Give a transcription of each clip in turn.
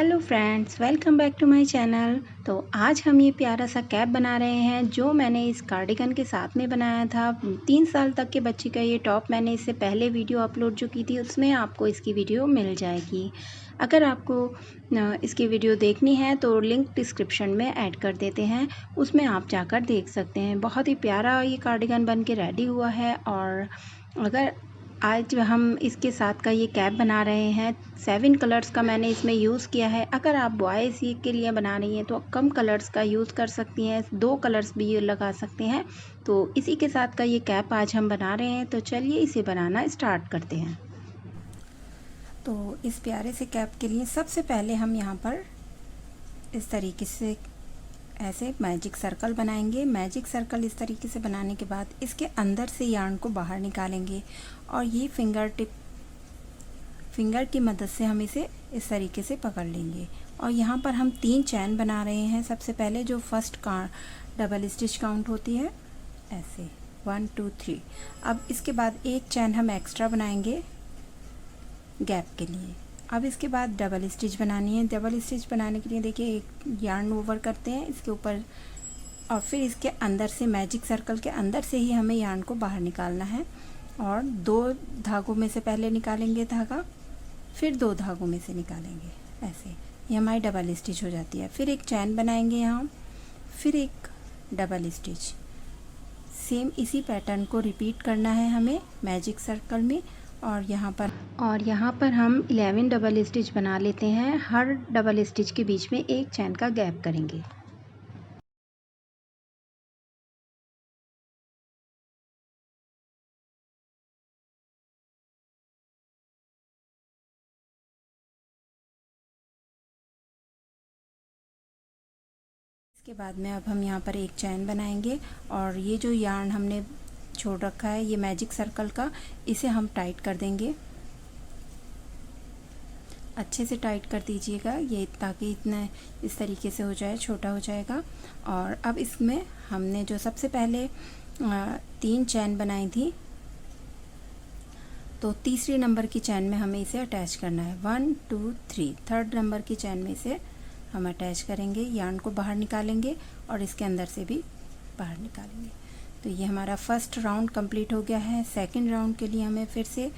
Hello friends, welcome back to my channel. तो आज हम ये प्यारा सा कैप बना रहे हैं जो मैंने इस कार्डिगन के साथ में बनाया था। 3 साल तक के बच्चे का ये टॉप मैंने इससे पहले वीडियो अपलोड जो की थी उसमें आपको इसकी वीडियो मिल जाएगी। अगर आपको इसकी वीडियो देखनी है तो लिंक डिस्क्रिप्शन में ऐड कर देते हैं, उसमें आप जाकर देख सकते हैं। बहुत ही प्यारा ये कार्डिगन बन के रेडी हुआ है। और अगर आज हम इसके साथ का ये कैप बना रहे हैं, 7 कलर्स का मैंने इसमें यूज़ किया है। अगर आप बॉयज़ के लिए बना रही हैं तो कम कलर्स का यूज़ कर सकती हैं, 2 कलर्स भी लगा सकते हैं। तो इसी के साथ का ये कैप आज हम बना रहे हैं, तो चलिए इसे बनाना स्टार्ट करते हैं। तो इस प्यारे से कैप के लिए सबसे पहले हम यहाँ पर इस तरीके से ऐसे मैजिक सर्कल बनाएंगे। मैजिक सर्कल इस तरीके से बनाने के बाद इसके अंदर से यार्न को बाहर निकालेंगे और ये फिंगर की मदद से हम इसे इस तरीके से पकड़ लेंगे। और यहाँ पर हम 3 चैन बना रहे हैं। सबसे पहले जो फर्स्ट डबल स्टिच काउंट होती है ऐसे 1 2 3। अब इसके बाद एक चैन हम एक्स्ट्रा बनाएंगे गैप के लिए। अब इसके बाद डबल स्टिच बनानी है। डबल स्टिच बनाने के लिए देखिए एक यार्न ओवर करते हैं इसके ऊपर और फिर इसके अंदर से मैजिक सर्कल के अंदर से ही हमें यार्न को बाहर निकालना है। और 2 धागों में से पहले निकालेंगे धागा, फिर 2 धागों में से निकालेंगे ऐसे। ये हमारी डबल स्टिच हो जाती है। फिर एक चैन बनाएंगे यहाँ, फिर एक डबल स्टिच। सेम इसी पैटर्न को रिपीट करना है हमें मैजिक सर्कल में। और यहाँ पर हम 11 डबल स्टिच बना लेते हैं। हर डबल स्टिच के बीच में एक चैन का गैप करेंगे। इसके बाद में अब हम यहाँ पर एक चैन बनाएंगे और ये जो यार्न हमने छोड़ रखा है ये मैजिक सर्कल का, इसे हम टाइट कर देंगे। अच्छे से टाइट कर दीजिएगा ये, ताकि इतना इस तरीके से हो जाए, छोटा हो जाएगा। और अब इसमें हमने जो सबसे पहले 3 चैन बनाई थी, तो तीसरी नंबर की चैन में हमें इसे अटैच करना है। 1 2 3 थर्ड नंबर की चैन में इसे हम अटैच करेंगे, यार्न को बाहर निकालेंगे और इसके अंदर से भी बाहर निकालेंगे। तो ये हमारा फर्स्ट राउंड कंप्लीट हो गया है। सेकंड राउंड के लिए हमें फिर से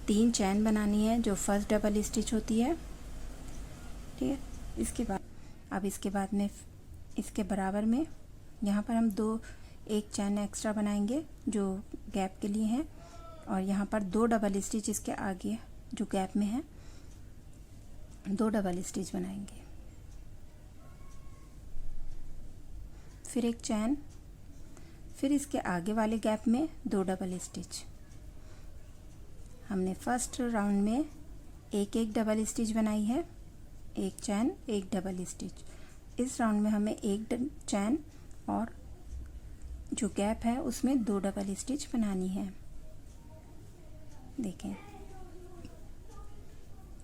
3 चैन बनानी है जो फर्स्ट डबल स्टिच होती है, ठीक है। इसके बाद में इसके बराबर में यहाँ पर हम एक चैन एक्स्ट्रा बनाएंगे जो गैप के लिए है। और यहाँ पर 2 डबल स्टिच इसके आगे जो गैप में है 2 डबल स्टिच बनाएंगे। फिर एक चैन, फिर इसके आगे वाले गैप में 2 डबल स्टिच। हमने फर्स्ट राउंड में एक डबल स्टिच बनाई है, एक चैन एक डबल स्टिच। इस राउंड में हमें एक चैन और जो गैप है उसमें 2 डबल स्टिच बनानी है। देखें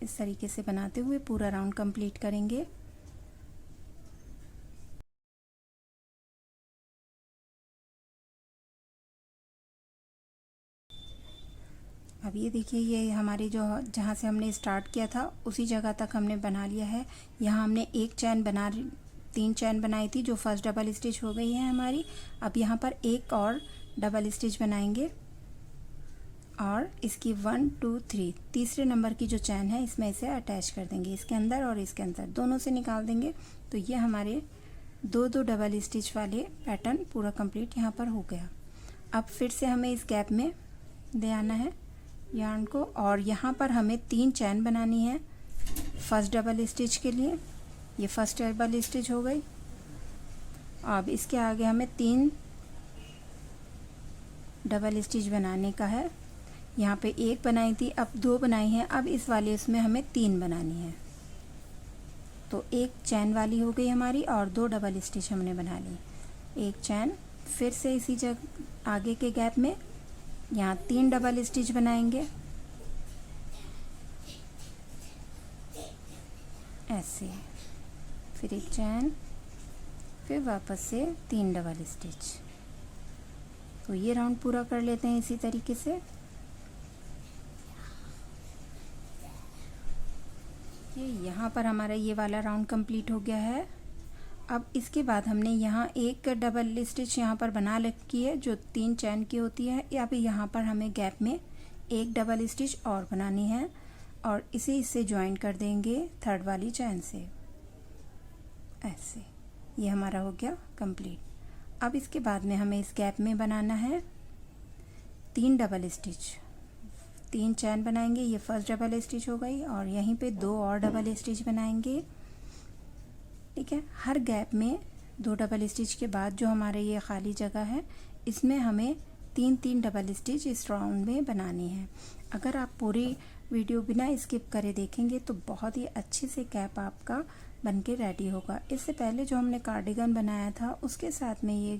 इस तरीके से बनाते हुए पूरा राउंड कंप्लीट करेंगे। अब ये देखिए ये हमारी जो जहाँ से हमने स्टार्ट किया था उसी जगह तक हमने बना लिया है। यहाँ हमने 3 चैन बनाई थी जो फर्स्ट डबल स्टिच हो गई है हमारी। अब यहाँ पर एक और डबल स्टिच बनाएंगे और इसकी 1 2 3 तीसरे नंबर की जो चैन है इसमें इसे अटैच कर देंगे, इसके अंदर और इसके अंदर दोनों से निकाल देंगे। तो ये हमारे 2 डबल स्टिच वाले पैटर्न पूरा कंप्लीट यहाँ पर हो गया। अब फिर से हमें इस गैप में ले आना है यार्न को और यहाँ पर हमें 3 चैन बनानी है फर्स्ट डबल स्टिच के लिए। ये फर्स्ट डबल स्टिच हो गई। अब इसके आगे हमें 3 डबल स्टिच बनाने का है। यहाँ पे एक बनाई थी, अब 2 बनाई हैं। अब इस वाले इसमें हमें 3 बनानी है। तो एक चैन वाली हो गई हमारी और 2 डबल स्टिच हमने बना ली। एक चैन, फिर से इसी जगह आगे के गैप में यहाँ 3 डबल स्टिच बनाएंगे ऐसे। फिर एक चैन, फिर वापस से 3 डबल स्टिच। तो ये राउंड पूरा कर लेते हैं इसी तरीके से। ये यहाँ पर हमारा ये वाला राउंड कंप्लीट हो गया है। अब इसके बाद हमने यहाँ एक डबल स्टिच यहाँ पर बना रखी है जो 3 चैन की होती है। अब यहाँ पर हमें गैप में एक डबल स्टिच और बनानी है और इसे इससे ज्वाइन कर देंगे थर्ड वाली चैन से। ऐसे ये हमारा हो गया कंप्लीट। अब इसके बाद में हमें इस गैप में बनाना है 3 डबल स्टिच। 3 चैन बनाएंगे, ये फर्स्ट डबल स्टिच हो गई और यहीं पे 2 और डबल स्टिच बनाएंगे। ठीक है, हर गैप में 2 डबल स्टिच के बाद जो हमारे ये खाली जगह है इसमें हमें 3 डबल स्टिच इस राउंड में बनानी है। अगर आप पूरी वीडियो बिना स्किप करे देखेंगे तो बहुत ही अच्छे से कैप आपका बनके रेडी होगा। इससे पहले जो हमने कार्डिगन बनाया था उसके साथ में ये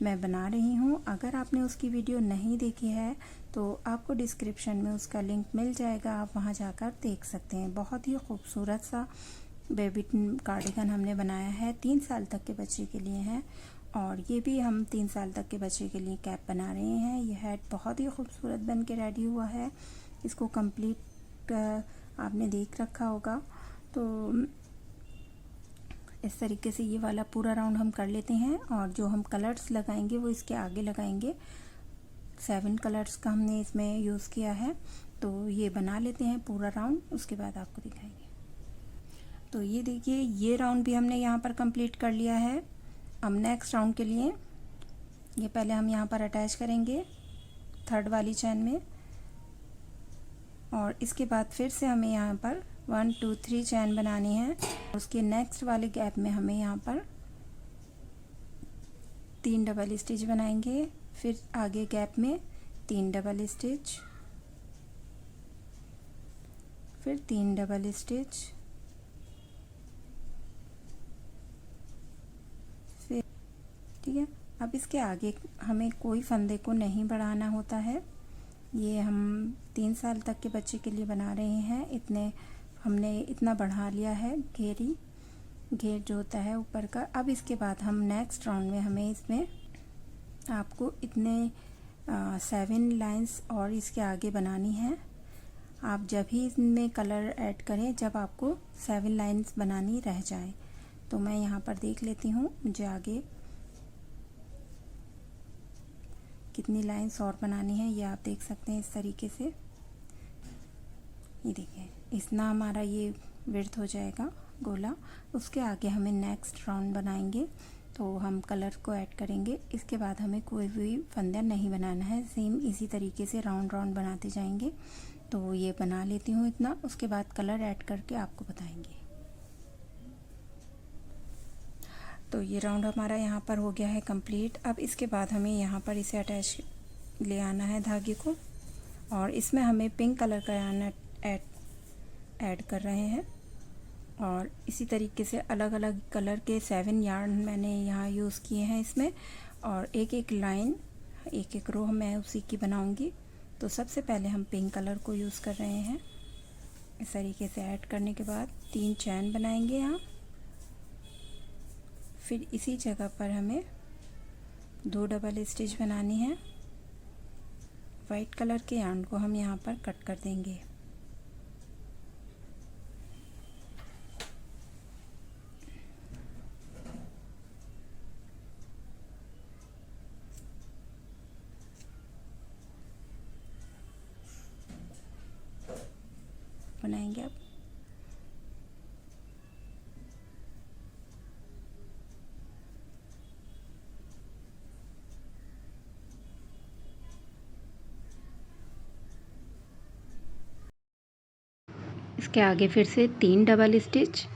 मैं बना रही हूँ। अगर आपने उसकी वीडियो नहीं देखी है तो आपको डिस्क्रिप्शन में उसका लिंक मिल जाएगा, आप वहाँ जाकर देख सकते हैं। बहुत ही खूबसूरत सा बेबी कार्डिगन हमने बनाया है, 3 साल तक के बच्चे के लिए है और ये भी हम 3 साल तक के बच्चे के लिए कैप बना रहे हैं। ये हेड बहुत ही खूबसूरत बन के रेडी हुआ है। इसको कंप्लीट आपने देख रखा होगा। तो इस तरीके से ये वाला पूरा राउंड हम कर लेते हैं और जो हम कलर्स लगाएंगे वो इसके आगे लगाएंगे। 7 कलर्स का हमने इसमें यूज़ किया है। तो ये बना लेते हैं पूरा राउंड, उसके बाद आपको दिखाएंगे। तो ये देखिए ये राउंड भी हमने यहाँ पर कंप्लीट कर लिया है। अब नेक्स्ट राउंड के लिए ये पहले हम यहाँ पर अटैच करेंगे थर्ड वाली चैन में और इसके बाद फिर से हमें यहाँ पर 1 2 3 चैन बनानी है। उसके नेक्स्ट वाले गैप में हमें यहाँ पर 3 डबल स्टिच बनाएंगे। फिर आगे गैप में 3 डबल स्टिच, फिर 3 डबल स्टिच, फिर ठीक है। अब इसके आगे हमें कोई फंदे को नहीं बढ़ाना होता है। ये हम 3 साल तक के बच्चे के लिए बना रहे हैं। हमने इतना बढ़ा लिया है घेर जो होता है ऊपर का। अब इसके बाद हम नेक्स्ट राउंड में हमें इसमें आपको इतने 7 लाइंस और इसके आगे बनानी है। आप जब ही इसमें कलर ऐड करें जब आपको 7 लाइंस बनानी रह जाए। तो मैं यहाँ पर देख लेती हूँ मुझे आगे कितनी लाइंस और बनानी है। ये आप देख सकते हैं इस तरीके से। ये देखिए इतना हमारा ये विड्थ हो जाएगा गोला। उसके आगे हमें नेक्स्ट राउंड बनाएंगे तो हम कलर को ऐड करेंगे। इसके बाद हमें कोई भी फंदा नहीं बनाना है, सेम इसी तरीके से राउंड राउंड बनाते जाएंगे। तो ये बना लेती हूँ इतना, उसके बाद कलर ऐड करके आपको बताएंगे। तो ये राउंड हमारा यहाँ पर हो गया है कंप्लीट। अब इसके बाद हमें यहाँ पर इसे अटैच ले आना है धागे को और इसमें हमें पिंक कलर का यार्न ऐड कर रहे हैं और इसी तरीके से अलग अलग कलर के 7 यार्न मैंने यहाँ यूज़ किए हैं इसमें और एक एक लाइन एक एक रो मैं उसी की बनाऊंगी। तो सबसे पहले हम पिंक कलर को यूज़ कर रहे हैं। इस तरीके से ऐड करने के बाद 3 चैन बनाएंगे यहाँ। फिर इसी जगह पर हमें 2 डबल स्टिच बनानी है। वाइट कलर के यार्न को हम यहाँ पर कट कर देंगे। बनाएंगे अब इसके आगे फिर से 3 डबल स्टिच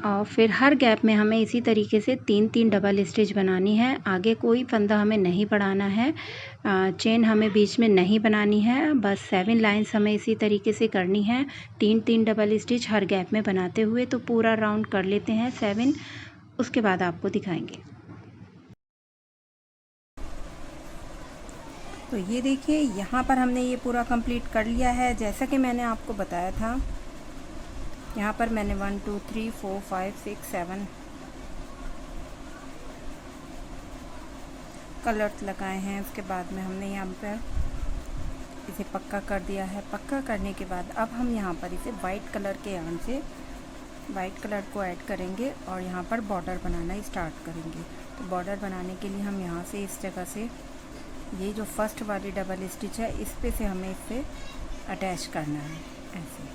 और फिर हर गैप में हमें इसी तरीके से 3 डबल स्टिच बनानी है। आगे कोई फंदा हमें नहीं बढ़ाना है, चेन हमें बीच में नहीं बनानी है। बस 7 लाइंस हमें इसी तरीके से करनी है, 3 डबल स्टिच हर गैप में बनाते हुए। तो पूरा राउंड कर लेते हैं 7, उसके बाद आपको दिखाएंगे। तो ये देखिए यहाँ पर हमने ये पूरा कंप्लीट कर लिया है। जैसा कि मैंने आपको बताया था, यहाँ पर मैंने 1 2 3 4 5 6 7 कलर्स लगाए हैं। उसके बाद में हमने यहाँ पर इसे पक्का कर दिया है। पक्का करने के बाद अब हम यहाँ पर इसे वाइट कलर के यार्न से वाइट कलर को ऐड करेंगे और यहाँ पर बॉर्डर बनाना स्टार्ट करेंगे। तो बॉर्डर बनाने के लिए हम यहाँ से इस जगह से ये जो फर्स्ट वाली डबल स्टिच है इस पे से हमें इसे अटैच करना है ऐसे।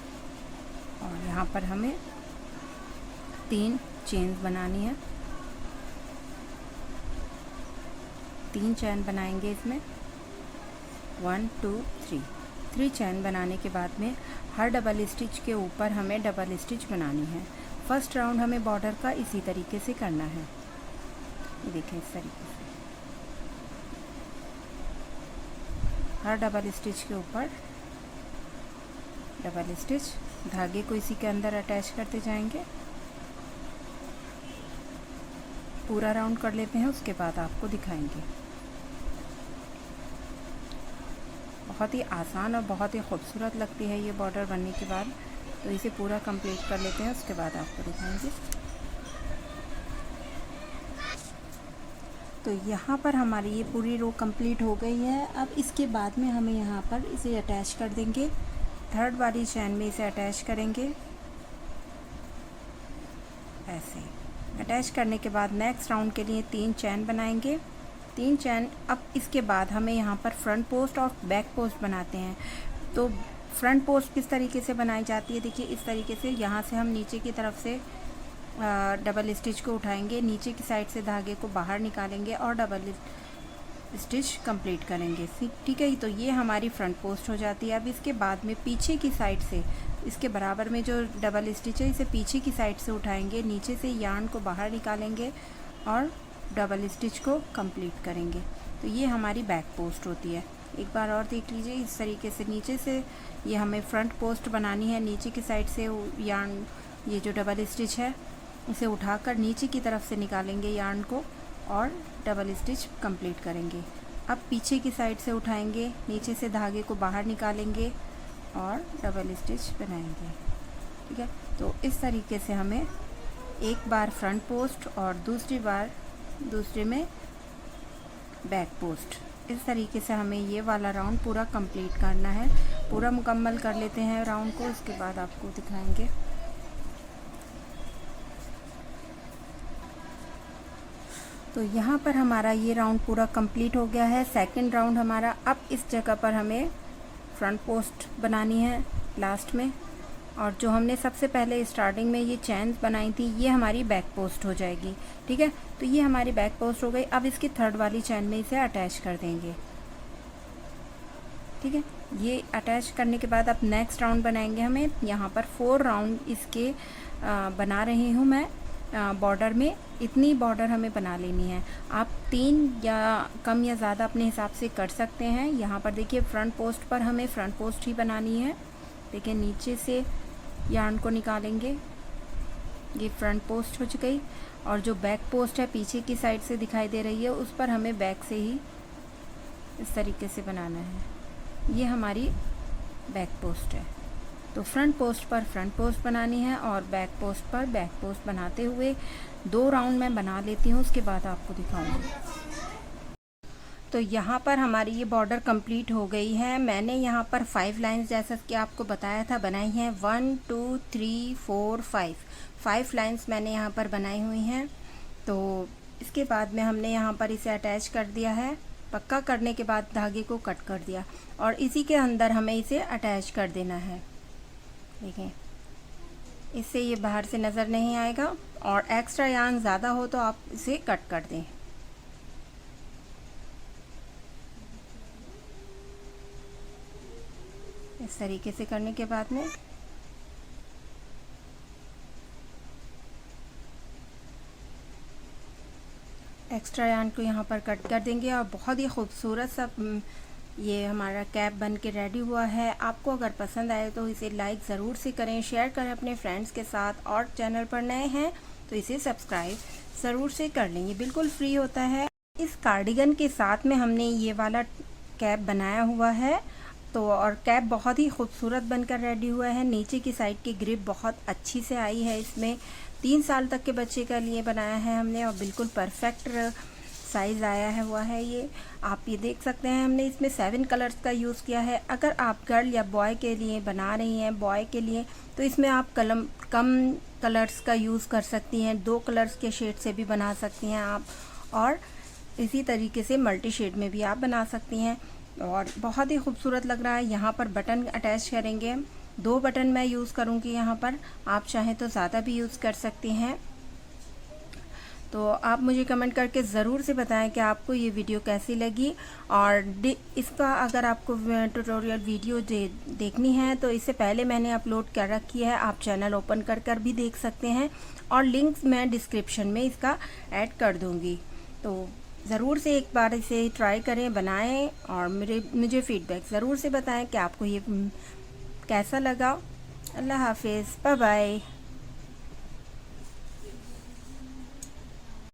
और यहाँ पर हमें 3 चेन बनानी है। 3 चैन बनाएंगे इसमें 1 2 3 चैन बनाने के बाद में हर डबल स्टिच के ऊपर हमें डबल स्टिच बनानी है। फर्स्ट राउंड हमें बॉर्डर का इसी तरीके से करना है। ये देखें इस तरीके से हर डबल स्टिच के ऊपर डबल स्टिच, धागे को इसी के अंदर अटैच करते जाएंगे। पूरा राउंड कर लेते हैं, उसके बाद आपको दिखाएंगे। बहुत ही आसान और बहुत ही खूबसूरत लगती है ये बॉर्डर बनने के बाद। तो इसे पूरा कंप्लीट कर लेते हैं, उसके बाद आपको दिखाएंगे। तो यहाँ पर हमारी ये पूरी रो कंप्लीट हो गई है। अब इसके बाद में हमें यहाँ पर इसे अटैच कर देंगे। थर्ड वाली चैन में इसे अटैच करेंगे ऐसे। अटैच करने के बाद नेक्स्ट राउंड के लिए 3 चैन बनाएंगे। 3 चैन। अब इसके बाद हमें यहाँ पर फ्रंट पोस्ट और बैक पोस्ट बनाते हैं। तो फ्रंट पोस्ट किस तरीके से बनाई जाती है, देखिए इस तरीके से। यहाँ से हम नीचे की तरफ से डबल स्टिच को उठाएंगे, नीचे की साइड से धागे को बाहर निकालेंगे और डबल स्टिच कंप्लीट करेंगे। ठीक है, तो ये हमारी फ्रंट पोस्ट हो जाती है। अब इसके बाद में पीछे की साइड से इसके बराबर में जो डबल स्टिच है इसे पीछे की साइड से उठाएंगे, नीचे से यार्न को बाहर निकालेंगे और डबल स्टिच को कंप्लीट करेंगे। तो ये हमारी बैक पोस्ट होती है। एक बार और देख लीजिए, इस तरीके से नीचे से ये हमें फ्रंट पोस्ट बनानी है। नीचे की साइड से यार्न, ये जो डबल स्टिच है इसे उठाकर नीचे की तरफ से निकालेंगे यार्न को और डबल स्टिच कंप्लीट करेंगे। अब पीछे की साइड से उठाएंगे, नीचे से धागे को बाहर निकालेंगे और डबल स्टिच बनाएंगे। ठीक है, तो इस तरीके से हमें एक बार फ्रंट पोस्ट और दूसरे में बैक पोस्ट, इस तरीके से हमें ये वाला राउंड पूरा कंप्लीट करना है। पूरा मुकम्मल कर लेते हैं राउंड को, उसके बाद आपको दिखाएंगे। तो यहाँ पर हमारा ये राउंड पूरा कंप्लीट हो गया है। सेकंड राउंड हमारा। अब इस जगह पर हमें फ्रंट पोस्ट बनानी है लास्ट में, और जो हमने सबसे पहले स्टार्टिंग में ये चैन्स बनाई थी ये हमारी बैक पोस्ट हो जाएगी। ठीक है, तो ये हमारी बैक पोस्ट हो गई। अब इसकी थर्ड वाली चैन में इसे अटैच कर देंगे। ठीक है, ये अटैच करने के बाद अब नेक्स्ट राउंड बनाएंगे। हमें यहाँ पर 4 राउंड इसके बना रही हूँ मैं बॉर्डर में। इतनी बॉर्डर हमें बना लेनी है। आप 3 या कम या ज़्यादा अपने हिसाब से कर सकते हैं। यहाँ पर देखिए फ्रंट पोस्ट पर हमें फ्रंट पोस्ट ही बनानी है। देखिए नीचे से यार्न को निकालेंगे, ये फ्रंट पोस्ट हो गई। और जो बैक पोस्ट है पीछे की साइड से दिखाई दे रही है उस पर हमें बैक से ही इस तरीके से बनाना है। ये हमारी बैक पोस्ट है। तो फ्रंट पोस्ट पर फ्रंट पोस्ट बनानी है और बैक पोस्ट पर बैक पोस्ट बनाते हुए 2 राउंड मैं बना लेती हूँ, उसके बाद आपको दिखाऊंगी। तो यहाँ पर हमारी ये बॉर्डर कंप्लीट हो गई है। मैंने यहाँ पर 5 लाइंस जैसा कि आपको बताया था बनाई हैं। 1 2 3 4 5 लाइंस मैंने यहाँ पर बनाई हुई हैं। तो इसके बाद में हमने यहाँ पर इसे अटैच कर दिया है। पक्का करने के बाद धागे को कट कर दिया और इसी के अंदर हमें इसे अटैच कर देना है। देखें, इससे ये बाहर से नज़र नहीं आएगा और एक्स्ट्रा यार्न ज़्यादा हो तो आप इसे कट कर दें। इस तरीके से करने के बाद में एक्स्ट्रा यार्न को यहाँ पर कट कर देंगे और बहुत ही खूबसूरत सा ये हमारा कैप बन के रेडी हुआ है। आपको अगर पसंद आए तो इसे लाइक ज़रूर से करें, शेयर करें अपने फ्रेंड्स के साथ, और चैनल पर नए हैं तो इसे सब्सक्राइब ज़रूर से कर लें। ये बिल्कुल फ्री होता है। इस कार्डिगन के साथ में हमने ये वाला कैप बनाया हुआ है। तो और कैप बहुत ही खूबसूरत बनकर रेडी हुआ है। नीचे की साइड की ग्रिप बहुत अच्छी से आई है। इसमें 3 साल तक के बच्चे के लिए बनाया है हमने और बिल्कुल परफेक्ट साइज़ आया है वो है ये। आप ये देख सकते हैं हमने इसमें 7 कलर्स का यूज़ किया है। अगर आप गर्ल या बॉय के लिए बना रही हैं, बॉय के लिए, तो इसमें आप कम कलर्स का यूज़ कर सकती हैं। 2 कलर्स के शेड से भी बना सकती हैं आप, और इसी तरीके से मल्टी शेड में भी आप बना सकती हैं। और बहुत ही खूबसूरत लग रहा है। यहाँ पर बटन अटैच करेंगे, 2 बटन मैं यूज़ करूँगी यहाँ पर, आप चाहें तो ज़्यादा भी यूज़ कर सकती हैं। तो आप मुझे कमेंट करके ज़रूर से बताएं कि आपको ये वीडियो कैसी लगी। और इसका अगर आपको ट्यूटोरियल वीडियो देखनी है तो इससे पहले मैंने अपलोड कर रखी है, आप चैनल ओपन कर भी देख सकते हैं, और लिंक्स मैं डिस्क्रिप्शन में इसका ऐड कर दूँगी। तो ज़रूर से एक बार इसे ट्राई करें, बनाएं, और मुझे फ़ीडबैक ज़रूर से बताएं कि आपको ये कैसा लगा। अल्लाह हाफिज़, बाय बाय।